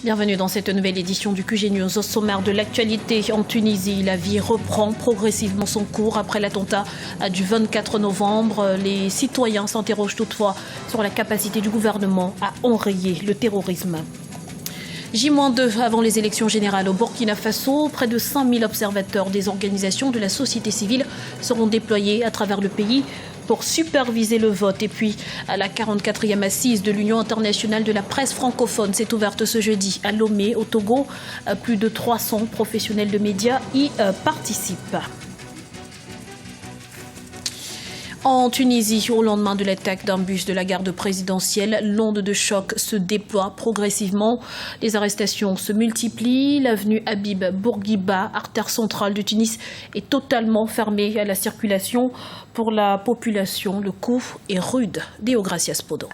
Bienvenue dans cette nouvelle édition du QG News. Au sommaire de l'actualité en Tunisie, la vie reprend progressivement son cours après l'attentat du 24 novembre. Les citoyens s'interrogent toutefois sur la capacité du gouvernement à enrayer le terrorisme. J-2 avant les élections générales au Burkina Faso, près de 5000 observateurs des organisations de la société civile seront déployés à travers le pays pour superviser le vote. Et puis, la 44e assise de l'Union internationale de la presse francophone s'est ouverte ce jeudi à Lomé, au Togo. Plus de 300 professionnels de médias y participent. En Tunisie, au lendemain de l'attaque d'un bus de la garde présidentielle, l'onde de choc se déploie progressivement. Les arrestations se multiplient. L'avenue Habib Bourguiba, artère centrale de Tunis, est totalement fermée à la circulation. Pour la population, le coup est rude. Deo Gracias Podo.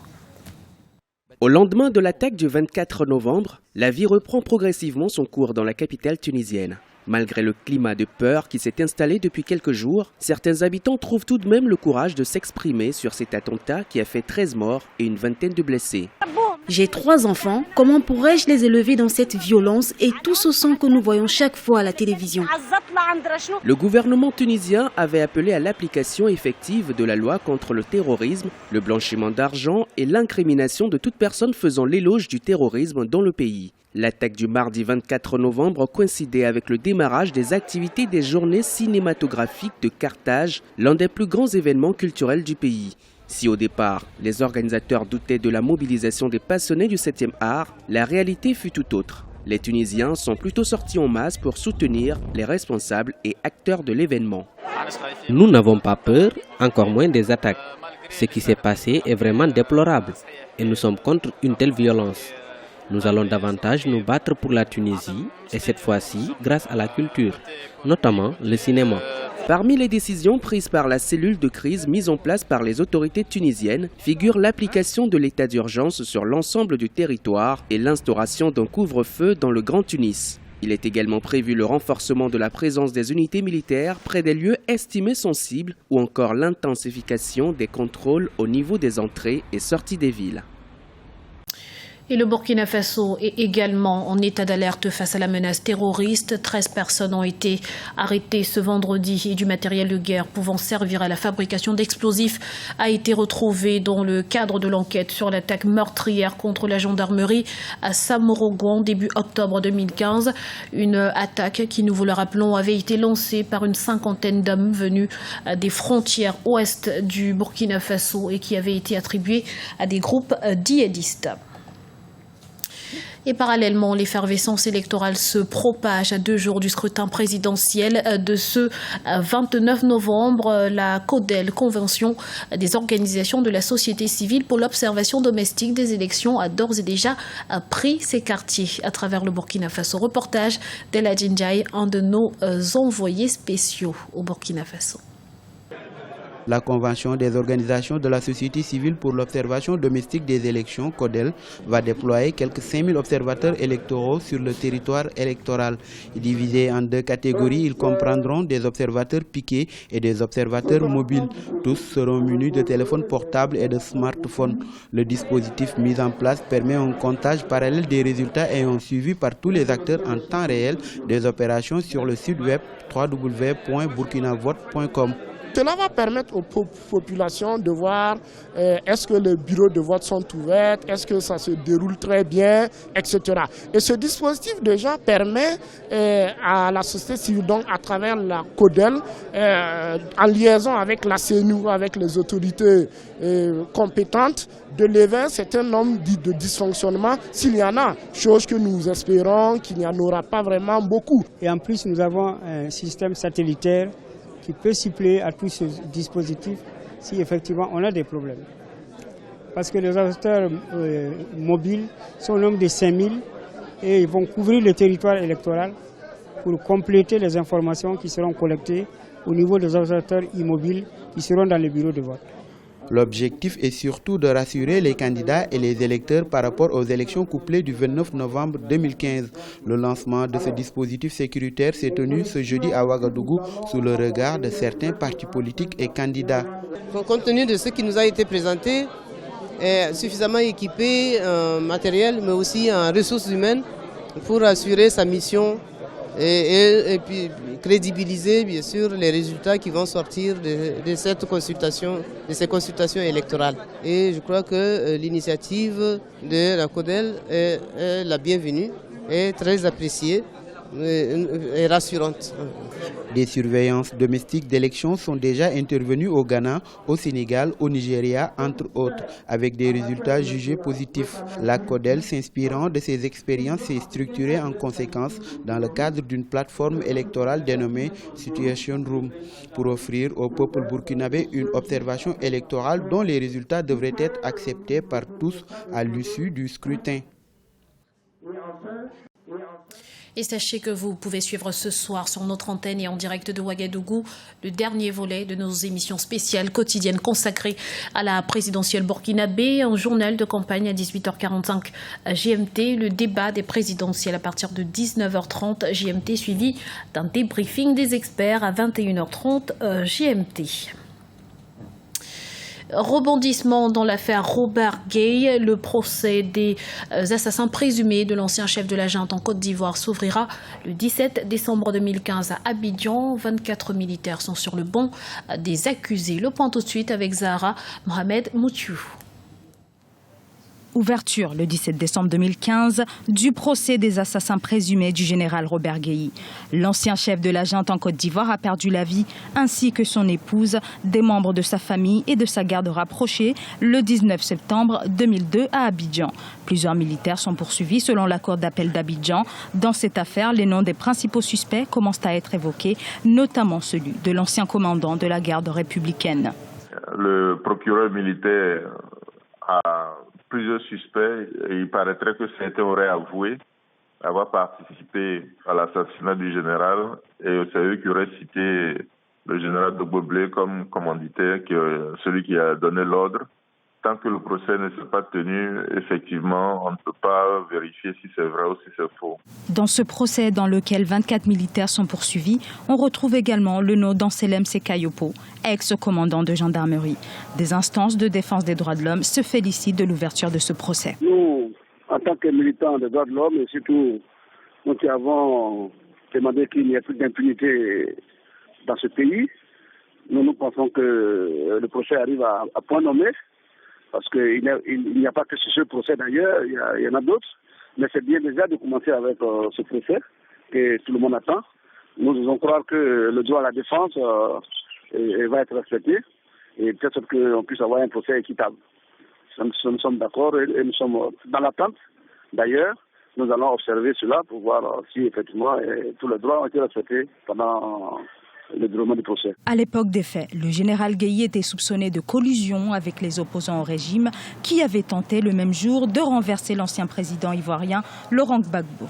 Au lendemain de l'attaque du 24 novembre, la vie reprend progressivement son cours dans la capitale tunisienne. Malgré le climat de peur qui s'est installé depuis quelques jours, certains habitants trouvent tout de même le courage de s'exprimer sur cet attentat qui a fait 13 morts et une vingtaine de blessés. J'ai 3 enfants, comment pourrais-je les élever dans cette violence et tout ce sang que nous voyons chaque fois à la télévision? Le gouvernement tunisien avait appelé à l'application effective de la loi contre le terrorisme, le blanchiment d'argent et l'incrimination de toute personne faisant l'éloge du terrorisme dans le pays. L'attaque du mardi 24 novembre coïncidait avec le démarrage des activités des journées cinématographiques de Carthage, l'un des plus grands événements culturels du pays. Si au départ, les organisateurs doutaient de la mobilisation des passionnés du 7e art, la réalité fut tout autre. Les Tunisiens sont plutôt sortis en masse pour soutenir les responsables et acteurs de l'événement. Nous n'avons pas peur, encore moins des attaques. Ce qui s'est passé est vraiment déplorable et nous sommes contre une telle violence. Nous allons davantage nous battre pour la Tunisie et cette fois-ci grâce à la culture, notamment le cinéma. Parmi les décisions prises par la cellule de crise mise en place par les autorités tunisiennes figure l'application de l'état d'urgence sur l'ensemble du territoire et l'instauration d'un couvre-feu dans le Grand Tunis. Il est également prévu le renforcement de la présence des unités militaires près des lieux estimés sensibles ou encore l'intensification des contrôles au niveau des entrées et sorties des villes. Et le Burkina Faso est également en état d'alerte face à la menace terroriste. 13 personnes ont été arrêtées ce vendredi et du matériel de guerre pouvant servir à la fabrication d'explosifs a été retrouvé dans le cadre de l'enquête sur l'attaque meurtrière contre la gendarmerie à Samorogon début octobre 2015. Une attaque qui, nous vous le rappelons, avait été lancée par une 50aine d'hommes venus des frontières ouest du Burkina Faso et qui avait été attribuée à des groupes djihadistes. Et parallèlement, l'effervescence électorale se propage à 2 jours du scrutin présidentiel de ce 29 novembre. La CODEL, Convention des organisations de la société civile pour l'observation domestique des élections, a d'ores et déjà pris ses quartiers à travers le Burkina Faso. Reportage d'Ela Djindjaï, un de nos envoyés spéciaux au Burkina Faso. La Convention des organisations de la société civile pour l'observation domestique des élections, CODEL, va déployer quelques 5000 observateurs électoraux sur le territoire électoral. Divisés en 2 catégories, ils comprendront des observateurs piqués et des observateurs mobiles. Tous seront munis de téléphones portables et de smartphones. Le dispositif mis en place permet un comptage parallèle des résultats et un suivi par tous les acteurs en temps réel des opérations sur le site web www.burkinavote.com. Cela va permettre aux populations de voir est-ce que les bureaux de vote sont ouverts, est-ce que ça se déroule très bien, etc. Et ce dispositif déjà permet à la société civile, donc à travers la CODEL, en liaison avec la CNU, avec les autorités compétentes, de lever un certain nombre de dysfonctionnements s'il y en a, chose que nous espérons qu'il n'y en aura pas vraiment beaucoup. Et en plus, nous avons un système satellitaire qui peut cibler à tous ces dispositifs si effectivement on a des problèmes. Parce que les observateurs mobiles sont au nombre de 5000 et ils vont couvrir le territoire électoral pour compléter les informations qui seront collectées au niveau des observateurs immobiles qui seront dans les bureaux de vote. L'objectif est surtout de rassurer les candidats et les électeurs par rapport aux élections couplées du 29 novembre 2015. Le lancement de ce dispositif sécuritaire s'est tenu ce jeudi à Ouagadougou sous le regard de certains partis politiques et candidats. Compte tenu de ce qui nous a été présenté, est suffisamment équipé en matériel, mais aussi en ressources humaines pour assurer sa mission et puis crédibiliser bien sûr les résultats qui vont sortir de ces consultations électorales. Et je crois que l'initiative de la CODEL est la bienvenue, est très appréciée et rassurante. Des surveillances domestiques d'élections sont déjà intervenues au Ghana, au Sénégal, au Nigeria, entre autres, avec des résultats jugés positifs. La CODEL, s'inspirant de ces expériences, s'est structurée en conséquence dans le cadre d'une plateforme électorale dénommée Situation Room pour offrir au peuple burkinabé une observation électorale dont les résultats devraient être acceptés par tous à l'issue du scrutin. Et sachez que vous pouvez suivre ce soir sur notre antenne et en direct de Ouagadougou le dernier volet de nos émissions spéciales quotidiennes consacrées à la présidentielle burkinabé, un journal de campagne à 18h45 GMT, le débat des présidentielles à partir de 19h30 GMT, suivi d'un débriefing des experts à 21h30 GMT. Rebondissement dans l'affaire Robert Gueye. Le procès des assassins présumés de l'ancien chef de la junte en Côte d'Ivoire s'ouvrira le 17 décembre 2015 à Abidjan. 24 militaires sont sur le banc des accusés. Le point tout de suite avec Zahra Mohamed Moutiou. Ouverture le 17 décembre 2015 du procès des assassins présumés du général Robert Gueye. L'ancien chef de la junte en Côte d'Ivoire a perdu la vie, ainsi que son épouse, des membres de sa famille et de sa garde rapprochée le 19 septembre 2002 à Abidjan. Plusieurs militaires sont poursuivis selon la cour d'appel d'Abidjan. Dans cette affaire, les noms des principaux suspects commencent à être évoqués, notamment celui de l'ancien commandant de la garde républicaine. Le procureur militaire a plusieurs suspects et il paraîtrait que certains auraient avoué avoir participé à l'assassinat du général et c'est eux qui auraient cité le général de Boblé comme commanditaire, celui qui a donné l'ordre. Tant que le procès ne s'est pas tenu, effectivement, on ne peut pas vérifier si c'est vrai ou si c'est faux. Dans ce procès dans lequel 24 militaires sont poursuivis, on retrouve également le nom d'Anselm Sekayopo, ex-commandant de gendarmerie. Des instances de défense des droits de l'homme se félicitent de l'ouverture de ce procès. Nous, en tant que militants des droits de l'homme, et surtout nous qui avons demandé qu'il n'y ait plus d'impunité dans ce pays, nous pensons que le procès arrive à point nommé. Parce qu'il n'y a pas que ce procès d'ailleurs, il y en a d'autres. Mais c'est bien déjà de commencer avec ce procès que tout le monde attend. Nous devons croire que le droit à la défense va être respecté et peut-être qu'on puisse avoir un procès équitable. Nous sommes d'accord et nous sommes dans l'attente. D'ailleurs, nous allons observer cela pour voir si effectivement tous les droits ont été respectés pendant le déroulement du procès. À l'époque des faits, le général Gueye était soupçonné de collusion avec les opposants au régime qui avaient tenté le même jour de renverser l'ancien président ivoirien Laurent Gbagbo.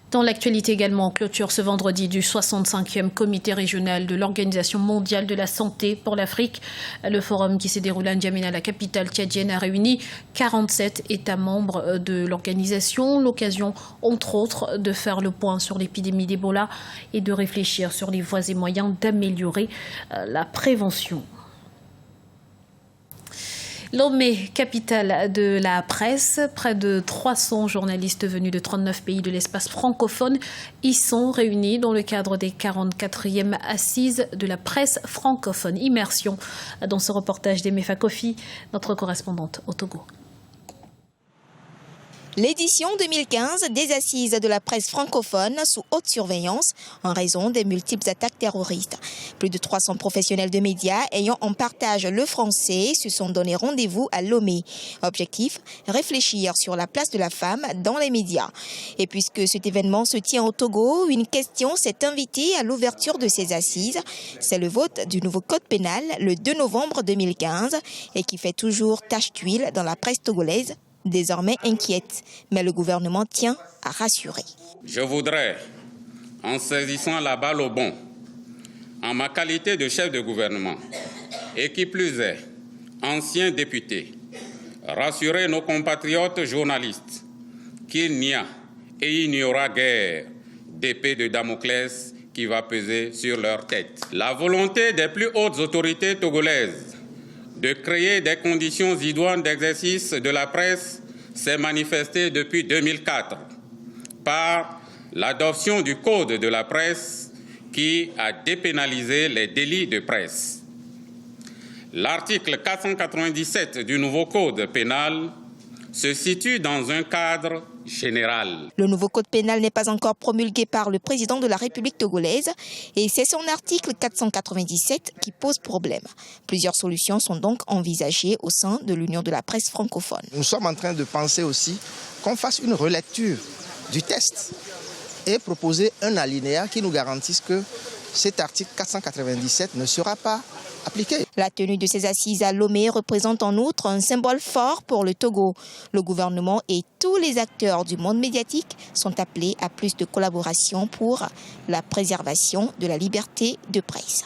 Dans l'actualité également, clôture ce vendredi du 65e comité régional de l'Organisation mondiale de la santé pour l'Afrique. Le forum qui s'est déroulé à N'Djamena, la capitale tchadienne, a réuni 47 États membres de l'organisation. L'occasion, entre autres, de faire le point sur l'épidémie d'Ebola et de réfléchir sur les voies et moyens d'améliorer la prévention. Lomé, capitale de la presse, près de 300 journalistes venus de 39 pays de l'espace francophone y sont réunis dans le cadre des 44e assises de la presse francophone. Immersion dans ce reportage d'Emefa Kofi, notre correspondante au Togo. L'édition 2015 des Assises de la presse francophone sous haute surveillance en raison des multiples attaques terroristes. Plus de 300 professionnels de médias ayant en partage le français se sont donné rendez-vous à Lomé. Objectif, réfléchir sur la place de la femme dans les médias. Et puisque cet événement se tient au Togo, une question s'est invitée à l'ouverture de ces assises. C'est le vote du nouveau code pénal le 2 novembre 2015 et qui fait toujours tache d'huile dans la presse togolaise, désormais inquiète, mais le gouvernement tient à rassurer. Je voudrais, en saisissant la balle au bond, en ma qualité de chef de gouvernement, et qui plus est, ancien député, rassurer nos compatriotes journalistes qu'il n'y a et il n'y aura guère d'épée de Damoclès qui va peser sur leur tête. La volonté des plus hautes autorités togolaises de créer des conditions idoines d'exercice de la presse s'est manifestée depuis 2004 par l'adoption du Code de la presse qui a dépénalisé les délits de presse. L'article 497 du nouveau Code pénal se situe dans un cadre général. Le nouveau code pénal n'est pas encore promulgué par le président de la République togolaise et c'est son article 497 qui pose problème. Plusieurs solutions sont donc envisagées au sein de l'Union de la presse francophone. Nous sommes en train de penser aussi qu'on fasse une relecture du texte et proposer un alinéa qui nous garantisse que cet article 497 ne sera pas appliqué. La tenue de ces assises à Lomé représente en outre un symbole fort pour le Togo. Le gouvernement et tous les acteurs du monde médiatique sont appelés à plus de collaboration pour la préservation de la liberté de presse.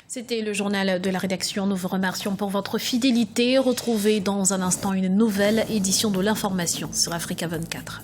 C'était le journal de la rédaction. Nous vous remercions pour votre fidélité. Retrouvez dans un instant une nouvelle édition de l'information sur Africa 24.